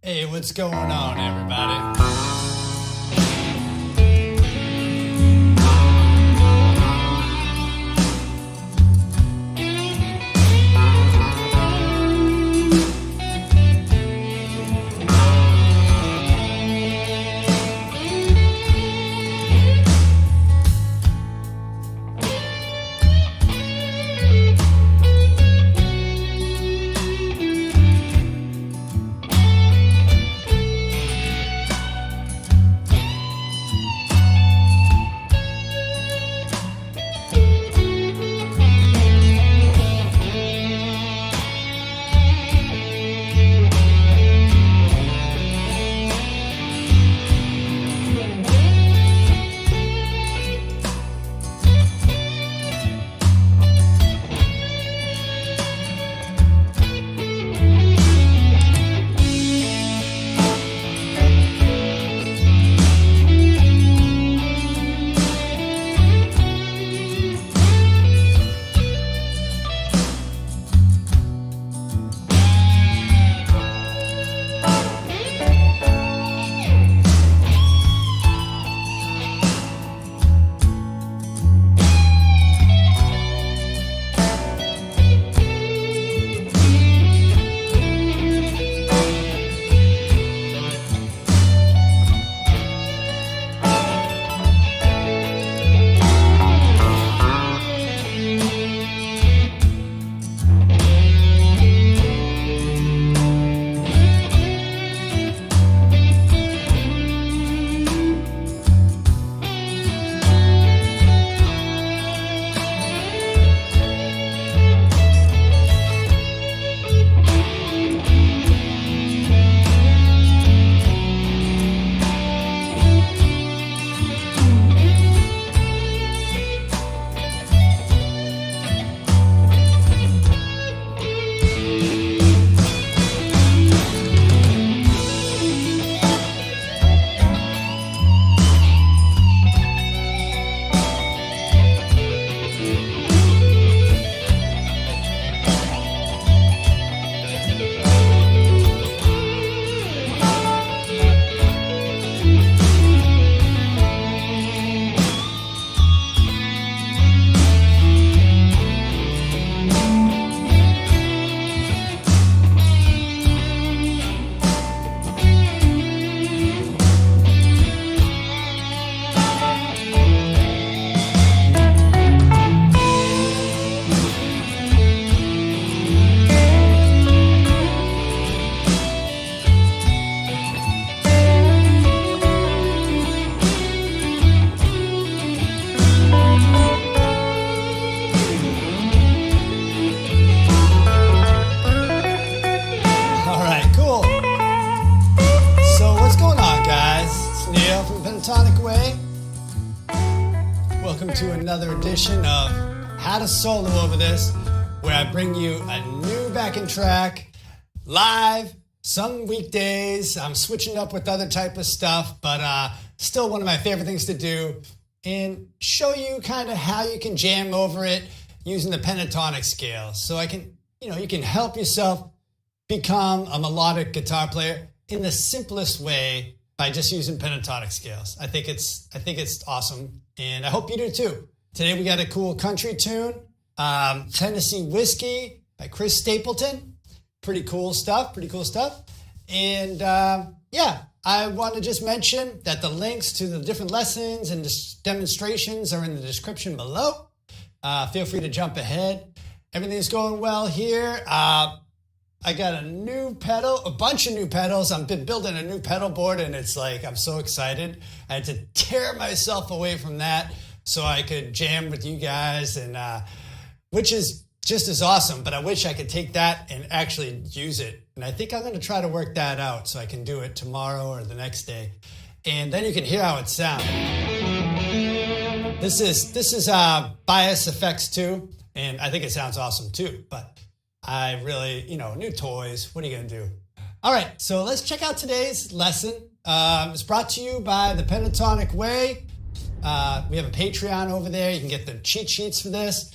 Hey, what's going on, everybody? Pentatonic Way. Welcome to another edition of How to Solo Over This, where I bring you a new backing track live, some weekdays. I'm switching up with other type of stuff, but still one of my favorite things to do, and show you kind of how you can jam over it using the pentatonic scale. So you can help yourself become a melodic guitar player in the simplest way by just using pentatonic scales. I think it's awesome, and I hope you do too. Today we got a cool country tune, Tennessee Whiskey by Chris Stapleton. Pretty cool stuff. And I want to just mention that the links to the different lessons and demonstrations are in the description below. Feel free to jump ahead. Everything's going well here. I got a bunch of new pedals. I've been building a new pedal board, and it's like, I'm so excited. I had to tear myself away from that so I could jam with you guys, and which is just as awesome, but I wish I could take that and actually use it. And I think I'm going to try to work that out so I can do it tomorrow or the next day. And then you can hear how it sounds. This is Bias Effects 2, and I think it sounds awesome too, but I really, new toys. What are you going to do? All right, so let's check out today's lesson. It's brought to you by the Pentatonic Way. We have a Patreon over there. You can get the cheat sheets for this.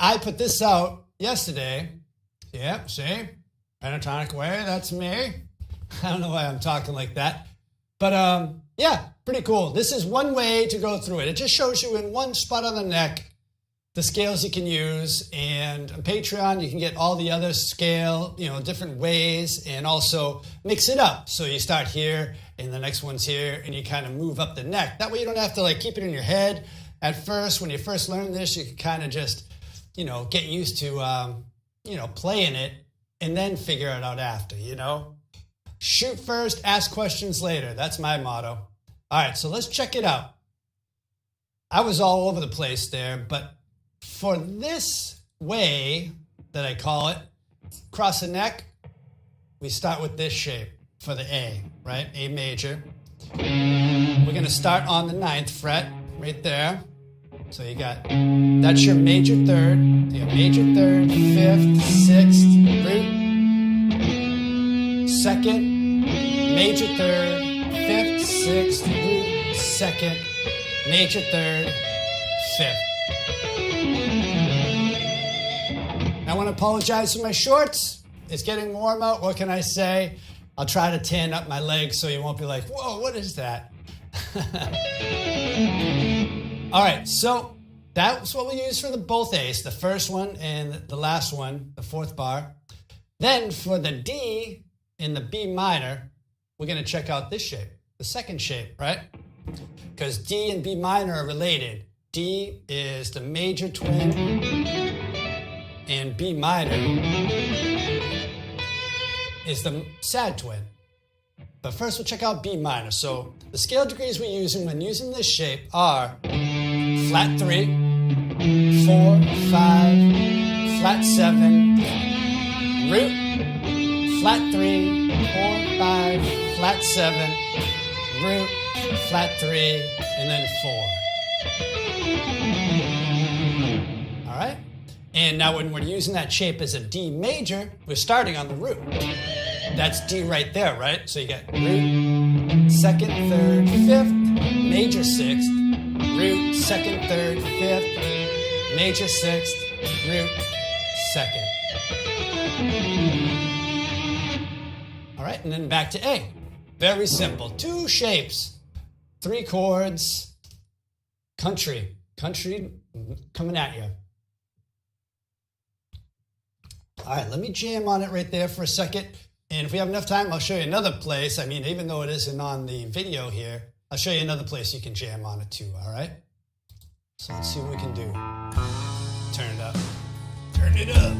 I put this out yesterday. Yep, see? Pentatonic Way, that's me. I don't know why I'm talking like that. But yeah, pretty cool. This is one way to go through it. It just shows you in one spot on the neck the scales you can use. And on Patreon, you can get all the other scale, different ways, and also mix it up. So you start here and the next one's here, and you kind of move up the neck. That way you don't have to like keep it in your head. At first, when you first learn this, you can kind of just, get used to, playing it and then figure it out after, Shoot first, ask questions later. That's my motto. All right, so let's check it out. I was all over the place there, but for this way that I call it, across the neck, we start with this shape for the A, right? A major. We're going to start on the 9th fret right there. So you got, that's your major third. You got major third, 5th, 6th, root. 2nd, major third, 5th, 6th, root, 2nd, major third, 5th. I want to apologize for my shorts. It's getting warm out. What can I say? I'll try to tan up my legs so you won't be like, whoa, what is that? All right, so that's what we use for the both A's, the first one and the last one, the 4th bar. Then for the D in the B minor, we're going to check out this shape, the second shape, right? Because D and B minor are related. D is the major twin, and B minor is the sad twin. But first we'll check out B minor. So the scale degrees we're using when using this shape are flat 3, 4, 5, flat 7, root, flat 3, 4, 5, flat 7, root, flat 3, and then 4. All right? And now when we're using that shape as a D major, we're starting on the root. That's D right there, right? So you got root, 2nd, 3rd, 5th, major 6th, root, 2nd, 3rd, 5th, major 6th, root, 2nd. All right, and then back to A. Very simple. 2 shapes, 3 chords, country coming at you. All right, let me jam on it right there for a second. And if we have enough time, I'll show you another place. I mean, even though it isn't on the video here, I'll show you another place you can jam on it too, all right? So let's see what we can do. Turn it up. Turn it up.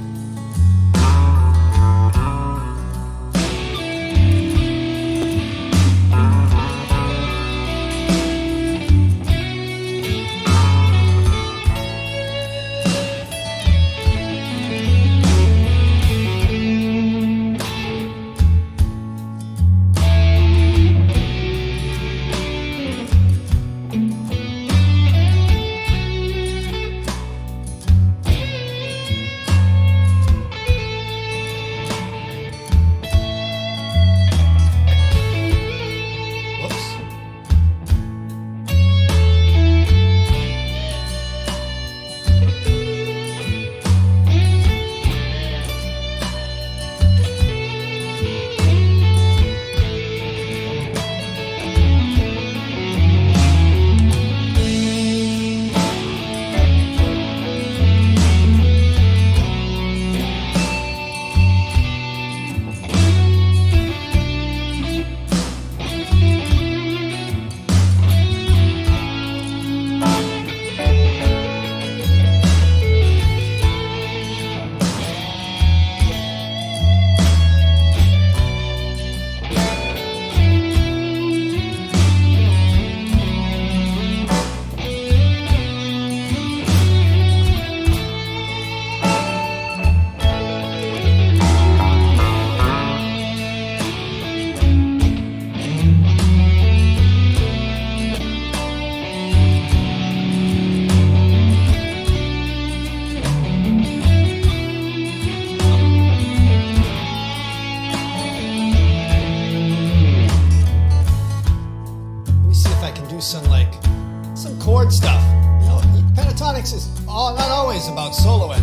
some chord stuff. You know, pentatonics is not always about soloing.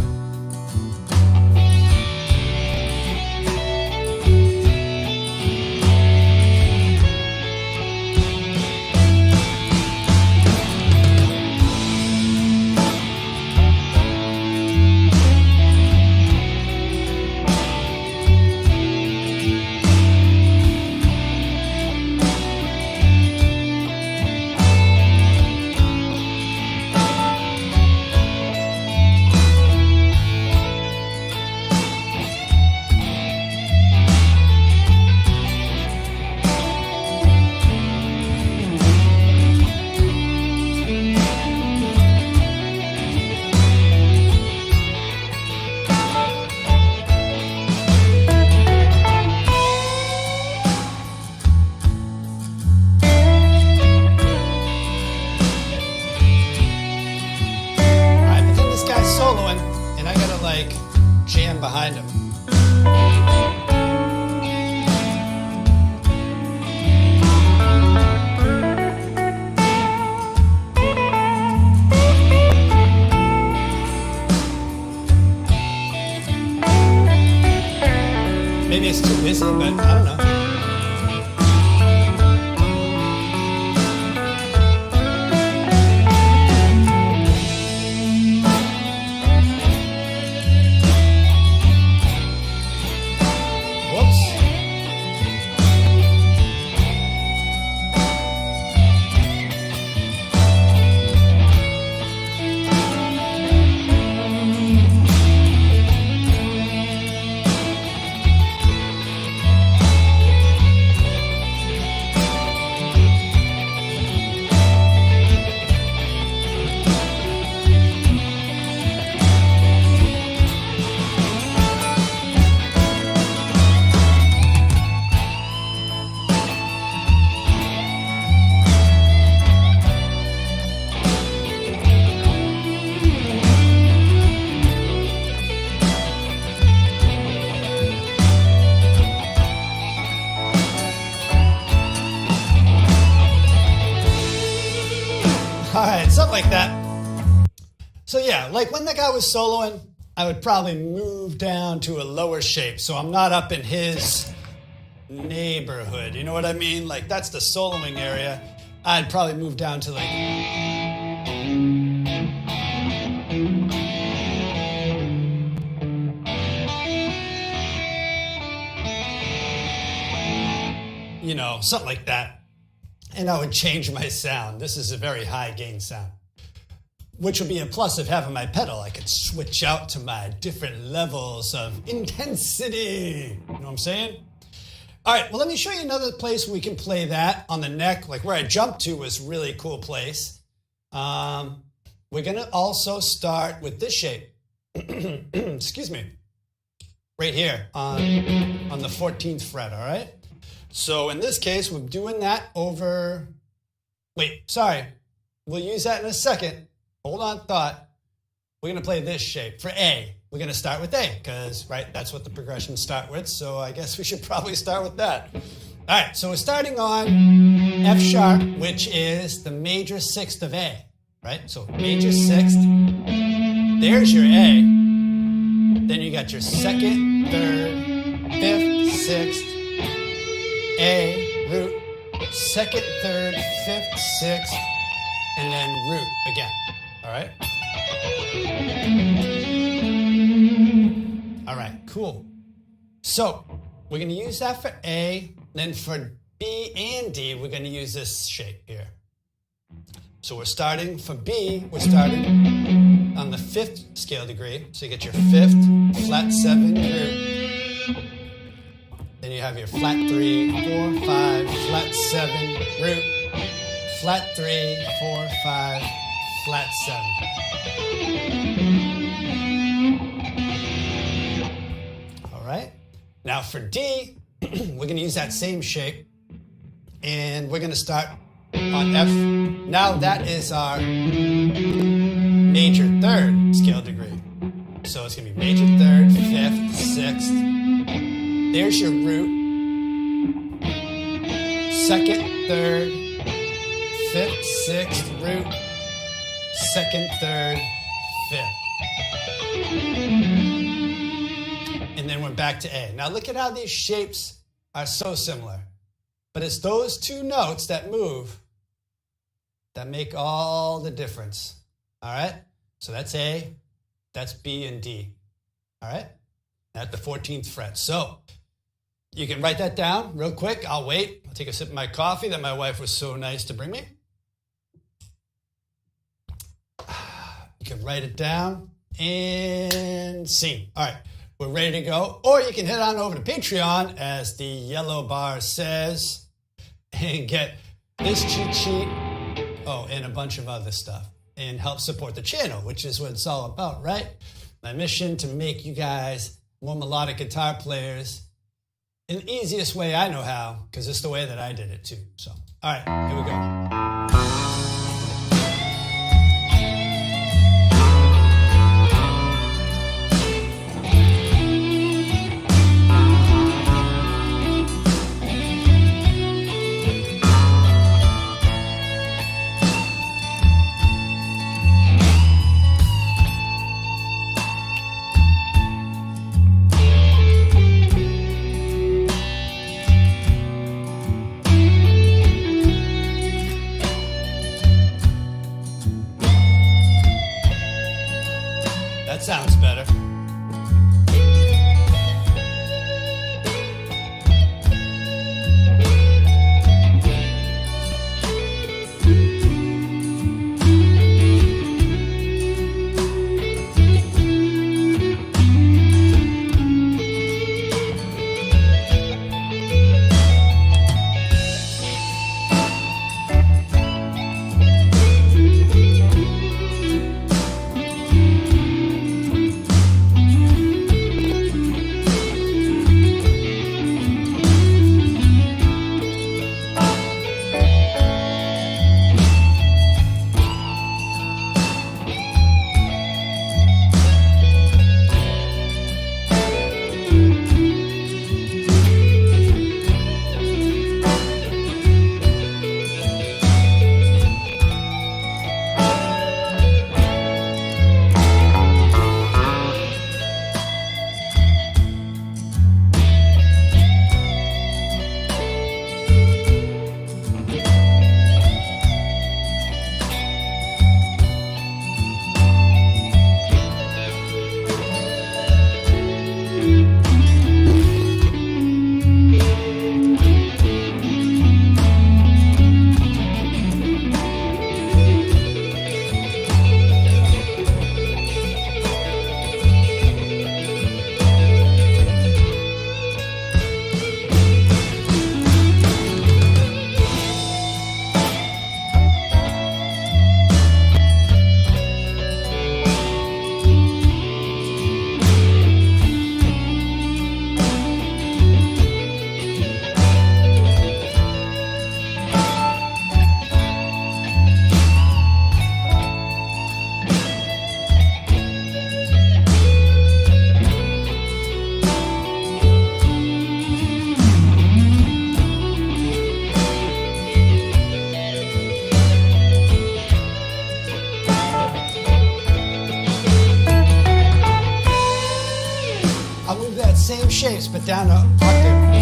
and I gotta like jam behind him. Maybe it's too busy, but I don't know. All right, something like that. So yeah, like when the guy was soloing, I would probably move down to a lower shape so I'm not up in his neighborhood. You know what I mean? Like that's the soloing area. I'd probably move down to like... you know, something like that. And I would change my sound. This is a very high gain sound, which would be a plus of having my pedal. I could switch out to my different levels of intensity. You know what I'm saying? All right, well, let me show you another place we can play that on the neck. Like where I jumped to was a really cool place. We're gonna also start with this shape. Excuse me. Right here on the 14th fret, all right? So in this case, we're doing that over, wait, sorry. We'll use that in a second. Hold on, thought. We're going to play this shape for A. We're going to start with A because, right, that's what the progressions start with. So I guess we should probably start with that. All right, so we're starting on F sharp, which is the major sixth of A, right? So major sixth, there's your A. Then you got your second, third, fifth, sixth, A, root, second, third, fifth, sixth, and then root again. All right? All right, cool. So we're going to use that for A. Then for B and D, we're going to use this shape here. So we're starting for B, we're starting on the 5th scale degree. So you get your 5th, flat 7, root. Then you have your flat 3, 4, 5, flat 7, root, flat 3, 4, 5, flat 7. All right. Now for D, we're going to use that same shape, and we're going to start on F. Now that is our major 3rd scale degree. So it's going to be major 3rd, 5th, 6th. There's your root, 2nd, 3rd, 5th, 6th, root, 2nd, 3rd, 5th. And then we're back to A. Now look at how these shapes are so similar. But it's those two notes that move that make all the difference. All right? So that's A, that's B and D. All right? At the 14th fret. So you can write that down real quick. I'll wait. I'll take a sip of my coffee that my wife was so nice to bring me. You can write it down and see. All right, we're ready to go. Or you can head on over to Patreon, as the yellow bar says, and get this cheat sheet, oh, and a bunch of other stuff, and help support the channel, which is what it's all about, right? My mission to make you guys more melodic guitar players in the easiest way I know how, because it's the way that I did it too. So, all right, here we go. That sounds better. Same shapes, but down an octave.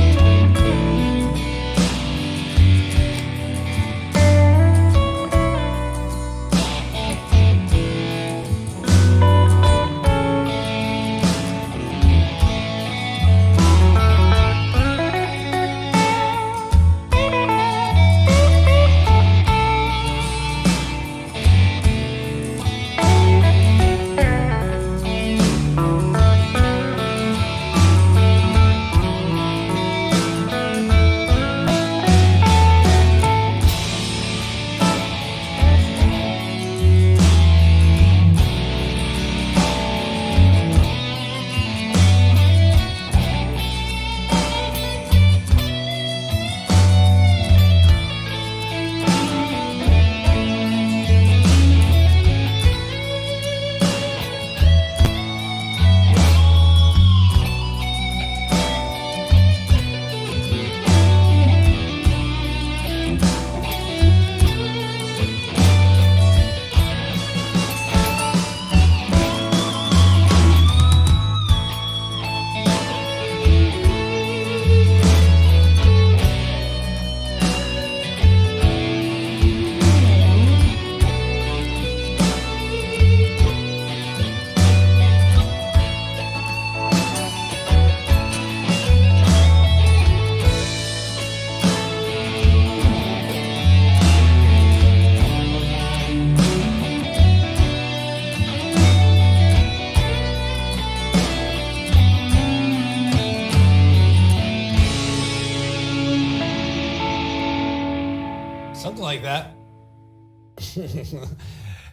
Something like that.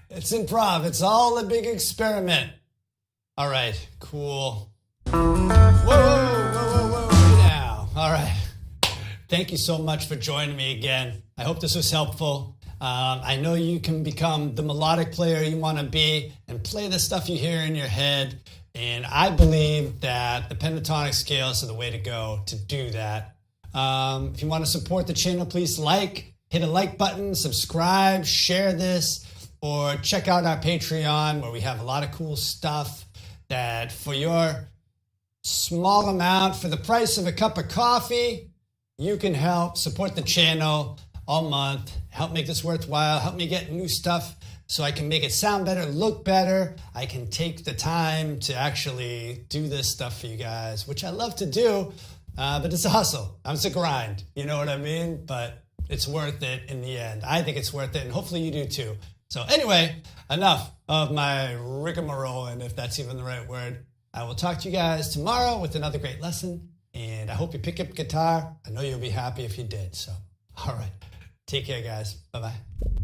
It's improv. It's all a big experiment. All right, cool. Whoa, now. All right. Thank you so much for joining me again. I hope this was helpful. I know you can become the melodic player you want to be and play the stuff you hear in your head. And I believe that the pentatonic scales are the way to go to do that. If you want to support the channel, please hit a like button, subscribe, share this, or check out our Patreon where we have a lot of cool stuff that for your small amount, for the price of a cup of coffee, you can help support the channel all month, help make this worthwhile, help me get new stuff so I can make it sound better, look better. I can take the time to actually do this stuff for you guys, which I love to do, but it's a hustle. It's a grind, you know what I mean? But it's worth it in the end. I think it's worth it, and hopefully you do too. So anyway, enough of my rigmarole, and if that's even the right word. I will talk to you guys tomorrow with another great lesson, and I hope you pick up guitar. I know you'll be happy if you did. So, all right. Take care, guys. Bye-bye.